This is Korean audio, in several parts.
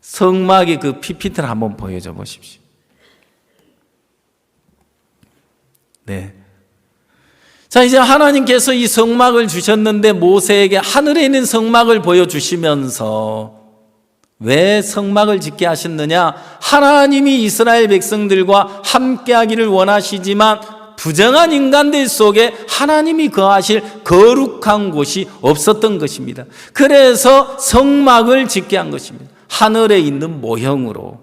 성막의 그 PPT를 한번 보여줘 보십시오. 네. 자, 이제 하나님께서 이 성막을 주셨는데 모세에게 하늘에 있는 성막을 보여주시면서 왜 성막을 짓게 하셨느냐? 하나님이 이스라엘 백성들과 함께하기를 원하시지만 부정한 인간들 속에 하나님이 거하실 거룩한 곳이 없었던 것입니다. 그래서 성막을 짓게 한 것입니다. 하늘에 있는 모형으로.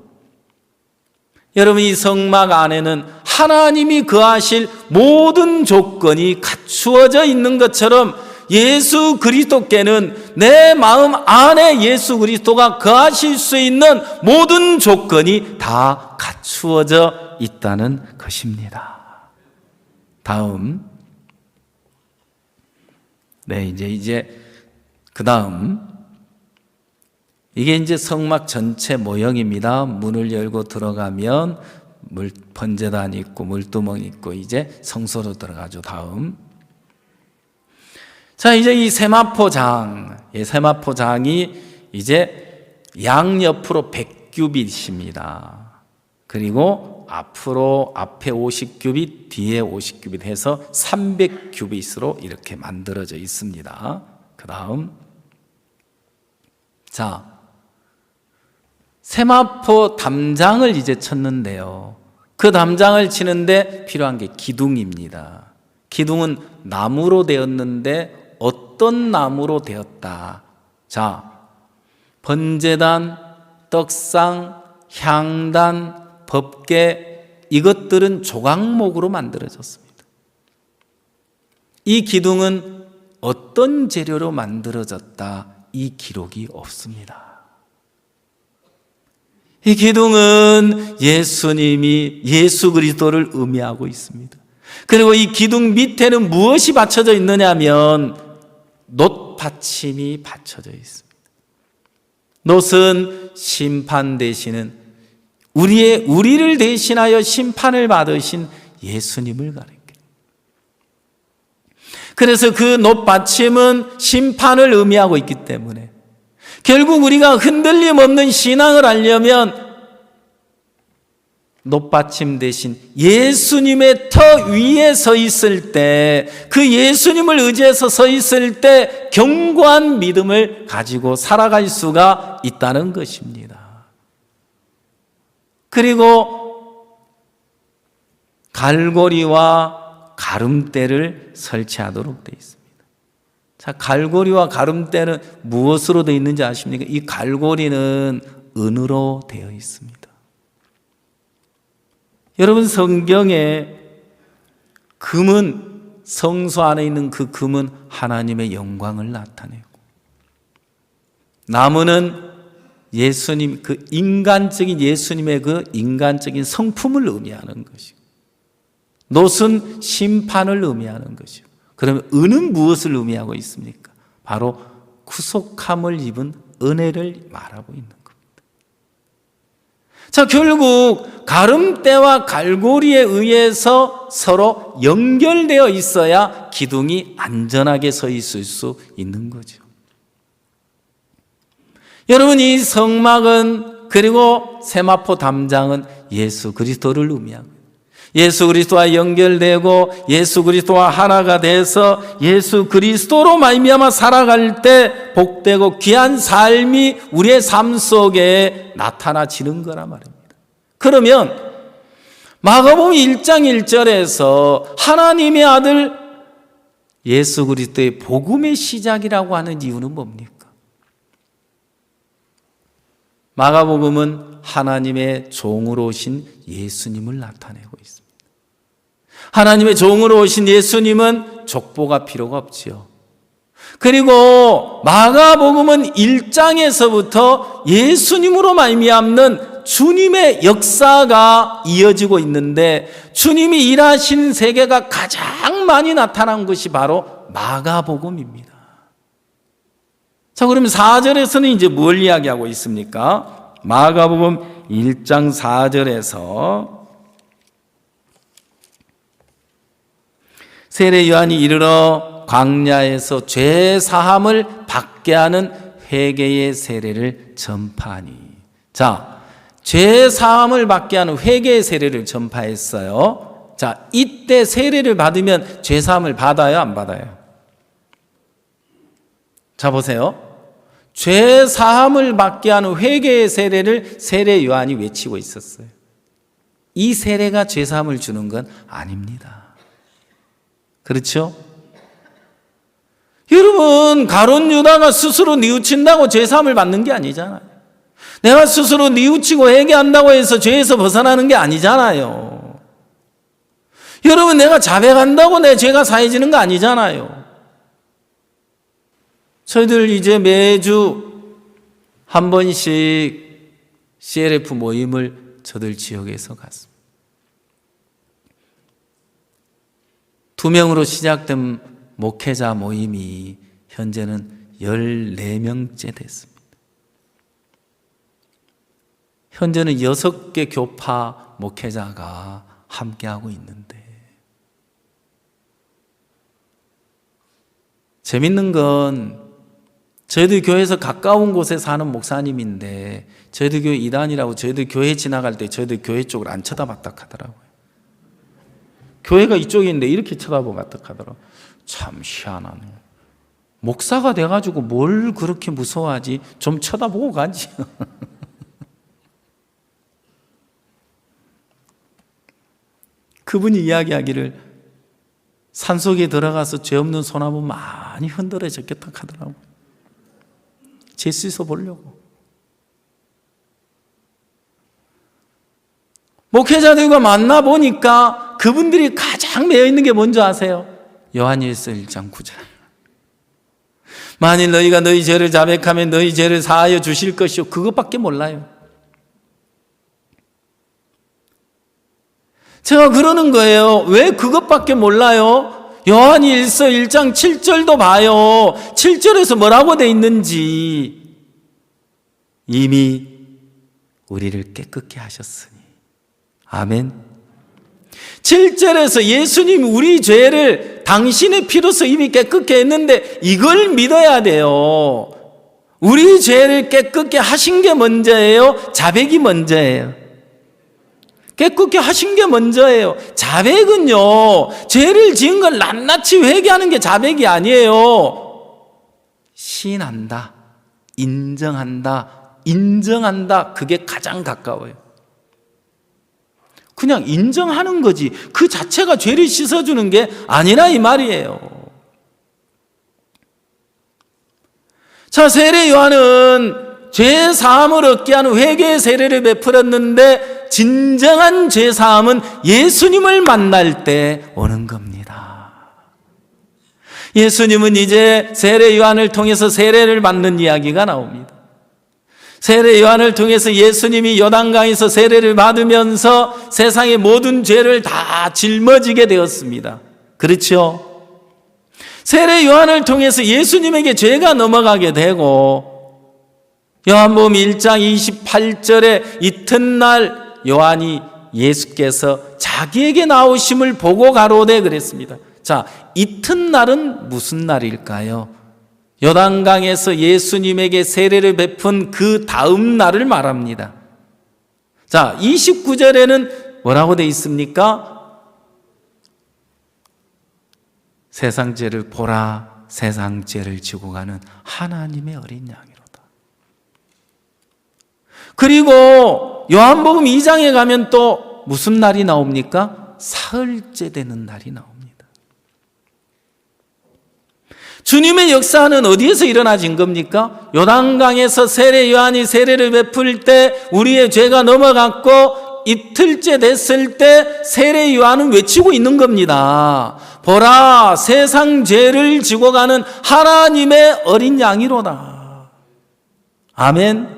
여러분, 이 성막 안에는 하나님이 거하실 모든 조건이 갖추어져 있는 것처럼 예수 그리스도께는 내 마음 안에 예수 그리스도가 거하실 수 있는 모든 조건이 다 갖추어져 있다는 것입니다. 다음. 네, 이제 그 다음. 이게 이제 성막 전체 모형입니다. 문을 열고 들어가면 번제단이 있고 물두멍이 있고 이제 성소로 들어가죠. 다음. 자, 이제 이 세마포장, 세마포장이 이제 양옆으로 100규빗입니다. 그리고 앞에 50규빗, 뒤에 50규빗 해서 300규빗으로 이렇게 만들어져 있습니다. 그 다음. 자, 세마포 담장을 이제 쳤는데요. 그 담장을 치는데 필요한 게 기둥입니다. 기둥은 나무로 되었는데 어떤 나무로 되었다? 자, 번제단, 떡상, 향단, 법궤 이것들은 조각목으로 만들어졌습니다. 이 기둥은 어떤 재료로 만들어졌다? 이 기록이 없습니다. 이 기둥은 예수님이 예수 그리스도를 의미하고 있습니다. 그리고 이 기둥 밑에는 무엇이 받쳐져 있느냐면 놋받침이 받쳐져 있습니다. 놋은 심판 되시는 우리를 대신하여 심판을 받으신 예수님을 가리킵니다. 그래서 그 놋받침은 심판을 의미하고 있기 때문에 결국 우리가 흔들림 없는 신앙을 하려면 놋받침 대신 예수님의 터 위에 서 있을 때, 그 예수님을 의지해서 서 있을 때 견고한 믿음을 가지고 살아갈 수가 있다는 것입니다. 그리고 갈고리와 가름대를 설치하도록 되어 있습니다. 자, 갈고리와 가름대는 무엇으로 되어 있는지 아십니까? 이 갈고리는 은으로 되어 있습니다. 여러분, 성경에 금은, 성소 안에 있는 그 금은 하나님의 영광을 나타내고, 나무는 예수님, 그 인간적인 예수님의 그 인간적인 성품을 의미하는 것이고, 놋은 심판을 의미하는 것이고, 그러면 은은 무엇을 의미하고 있습니까? 바로 구속함을 입은 은혜를 말하고 있는 겁니다. 자, 결국 가름대와 갈고리에 의해서 서로 연결되어 있어야 기둥이 안전하게 서 있을 수 있는 거죠. 여러분, 이 성막은, 그리고 세마포 담장은 예수 그리스도를 의미하고, 예수 그리스도와 연결되고 예수 그리스도와 하나가 돼서 예수 그리스도로 말미암아 살아갈 때 복되고 귀한 삶이 우리의 삶 속에 나타나지는 거란 말입니다. 그러면 마가복음 1장 1절에서 하나님의 아들 예수 그리스도의 복음의 시작이라고 하는 이유는 뭡니까? 마가복음은 하나님의 종으로 오신 예수님을 나타내고 있습니다. 하나님의 종으로 오신 예수님은 족보가 필요가 없지요. 그리고 마가복음은 1장에서부터 예수님으로 말미암는 주님의 역사가 이어지고 있는데, 주님이 일하신 세계가 가장 많이 나타난 것이 바로 마가복음입니다. 자, 그러면 4절에서는 이제 뭘 이야기하고 있습니까? 마가복음 1장 4절에서 세례 요한이 이르러 광야에서 죄 사함을 받게 받게 하는 회개의 세례를 전파하니. 자, 죄 사함을 받게 하는 회개의 세례를 전파했어요. 자, 이때 세례를 받으면 죄 사함을 받아요, 안 받아요? 자, 보세요. 죄 사함을 받게 하는 회개의 세례를 세례 요한이 외치고 있었어요. 이 세례가 죄 사함을 주는 건 아닙니다. 그렇죠? 여러분, 가룟 유다가 스스로 뉘우친다고 죄 사함을 받는 게 아니잖아요. 내가 스스로 뉘우치고 회개한다고 해서 죄에서 벗어나는 게 아니잖아요. 여러분, 내가 자백한다고 내 죄가 사해지는 거 아니잖아요. 저희들 이제 매주 한 번씩 CLF 모임을 저들 지역에서 갔습니다. 2명으로 시작된 목회자 모임이 현재는 14명째 됐습니다. 현재는 6개 교파 목회자가 함께하고 있는데, 재밌는 건 저희들 교회에서 가까운 곳에 사는 목사님인데, 저희들 교회 이단이라고 저희들 교회 지나갈 때 저희들 교회 쪽을 안 쳐다봤다 하더라고요. 교회가 이쪽에 있는데 이렇게 쳐다보고 갔다 하더라고요. 참 희한하네요. 목사가 돼가지고 뭘 그렇게 무서워하지? 좀 쳐다보고 가지. 그분이 이야기하기를 산속에 들어가서 죄 없는 소나무 많이 흔들어졌겠다 하더라고요. 죄 씻어 보려고. 목회자들과 만나보니까 그분들이 가장 매여있는 게 뭔지 아세요? 요한일서 1장 9절. 만일 너희가 너희 죄를 자백하면 너희 죄를 사하여 주실 것이요. 그것밖에 몰라요. 제가 그러는 거예요. 왜 그것밖에 몰라요? 요한일서 1장 7절도 봐요. 7절에서 뭐라고 돼 있는지. 이미 우리를 깨끗게 하셨으니. 아멘. 7절에서 예수님이 우리 죄를 당신의 피로서 이미 깨끗게 했는데 이걸 믿어야 돼요. 우리 죄를 깨끗게 하신 게 먼저예요? 자백이 먼저예요? 깨끗게 하신 게 먼저예요. 자백은요, 죄를 지은 걸 낱낱이 회개하는 게 자백이 아니에요. 시인한다, 인정한다, 그게 가장 가까워요. 그냥 인정하는 거지 그 자체가 죄를 씻어주는 게 아니라 이 말이에요. 자, 세례 요한은 죄 사함을 얻게 하는 회개의 세례를 베풀었는데 진정한 죄 사함은 예수님을 만날 때 오는 겁니다. 예수님은 이제 세례 요한을 통해서 세례를 받는 이야기가 나옵니다. 세례 요한을 통해서 예수님이 요단강에서 세례를 받으면서 세상의 모든 죄를 다 짊어지게 되었습니다. 그렇죠? 세례 요한을 통해서 예수님에게 죄가 넘어가게 되고, 요한복음 1장 28절에 이튿날 요한이 예수께서 자기에게 나오심을 보고 가로되 그랬습니다. 자, 이튿날은 무슨 날일까요? 요단강에서 예수님에게 세례를 베푼 그 다음 날을 말합니다. 자, 29절에는 뭐라고 되어 있습니까? 세상 죄를 보라, 세상 죄를 지고 가는 하나님의 어린 양이로다. 그리고 요한복음 2장에 가면 또 무슨 날이 나옵니까? 사흘째 되는 날이 나옵니다. 주님의 역사는 어디에서 일어나진 겁니까? 요단강에서 세례 요한이 세례를 베풀 때 우리의 죄가 넘어갔고 이틀째 됐을 때 세례 요한은 외치고 있는 겁니다. 보라, 세상 죄를 지고 가는 하나님의 어린 양이로다. 아멘.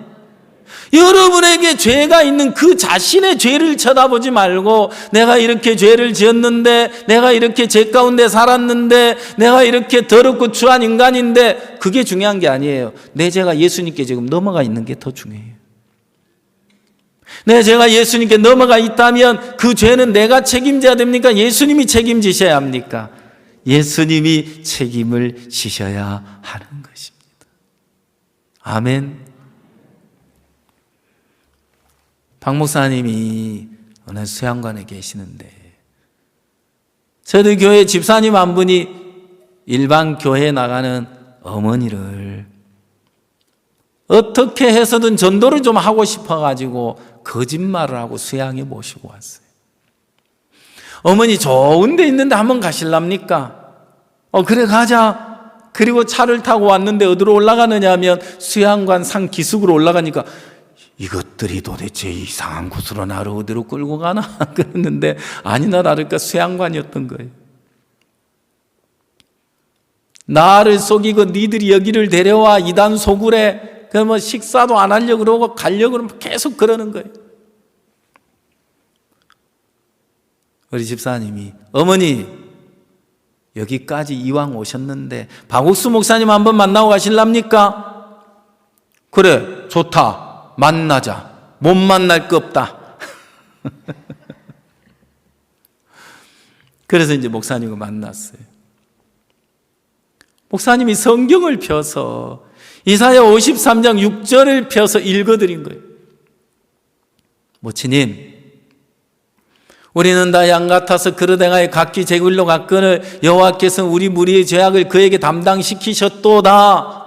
여러분에게 죄가 있는 그 자신의 죄를 쳐다보지 말고, 내가 이렇게 죄를 지었는데, 내가 이렇게 죄 가운데 살았는데, 내가 이렇게 더럽고 추한 인간인데, 그게 중요한 게 아니에요. 내 죄가 예수님께 지금 넘어가 있는 게 더 중요해요. 내 죄가 예수님께 넘어가 있다면 그 죄는 내가 책임져야 됩니까? 예수님이 책임지셔야 합니까? 예수님이 책임을 지셔야 하는 것입니다. 아멘. 박 목사님이 어느 수양관에 계시는데 저희 교회 집사님 한 분이 일반 교회에 나가는 어머니를 어떻게 해서든 전도를 좀 하고 싶어가지고 거짓말을 하고 수양에 모시고 왔어요. 어머니 좋은 데 있는데 한번 가실랍니까? 그래 가자. 그리고 차를 타고 왔는데 어디로 올라가느냐 하면 수양관 산 기슭으로 올라가니까 이것들이 도대체 이상한 곳으로 나를 어디로 끌고 가나? 그랬는데 아니나 다를까 수양관이었던 거예요. 나를 속이고 니들이 여기를 데려와 이단 소굴에 그러면 식사도 안 하려고 그러고 가려고 그러면 계속 그러는 거예요. 우리 집사님이 어머니 여기까지 이왕 오셨는데 박옥수 목사님 한번 만나고 가실랍니까? 그래 좋다. 만나자. 못 만날 거 없다. 그래서 이제 목사님을 만났어요. 목사님이 성경을 펴서 이사야 53장 6절을 펴서 읽어드린 거예요. 모치님, 우리는 다 양 같아서 그릇 행하여 각기 제 길로 갔거늘 여호와께서 우리 무리의 죄악을 그에게 담당시키셨도다.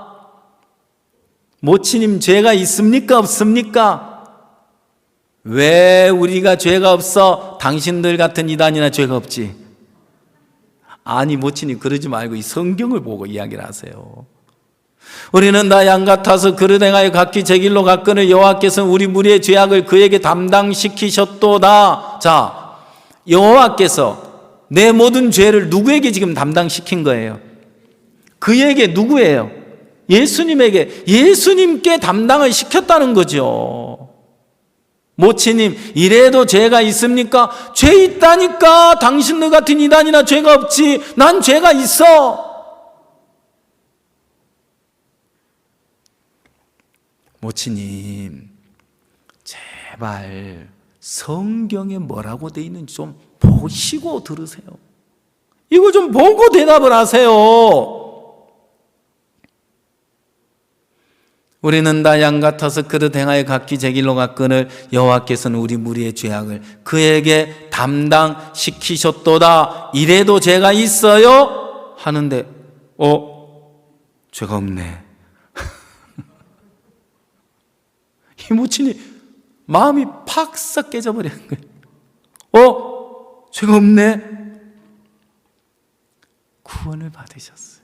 모치님 죄가 있습니까? 없습니까? 왜 우리가 죄가 없어? 당신들 같은 이단이나 죄가 없지? 아니 모치님 그러지 말고 이 성경을 보고 이야기를 하세요. 우리는 다 양 같아서 그릇 행하여 각기 제 길로 갔거늘 여호와께서 우리 무리의 죄악을 그에게 담당시키셨도다. 자, 여호와께서 내 모든 죄를 누구에게 지금 담당시킨 거예요? 그에게 누구예요? 예수님에게, 예수님께 담당을 시켰다는 거죠. 모치님, 이래도 죄가 있습니까? 죄 있다니까. 당신들 같은 이단이나 죄가 없지. 난 죄가 있어. 모치님, 제발 성경에 뭐라고 돼 있는지 좀 보시고 들으세요. 이거 좀 보고 대답을 하세요. 우리는 다 양 같아서 그릇 행하여 각기 제 길로 갔거늘 여호와께서는 우리 무리의 죄악을 그에게 담당시키셨도다. 이래도 죄가 있어요? 하는데 죄가 없네. 이 모친이 마음이 팍 깨져버리는 거예요. 죄가 없네. 구원을 받으셨어요.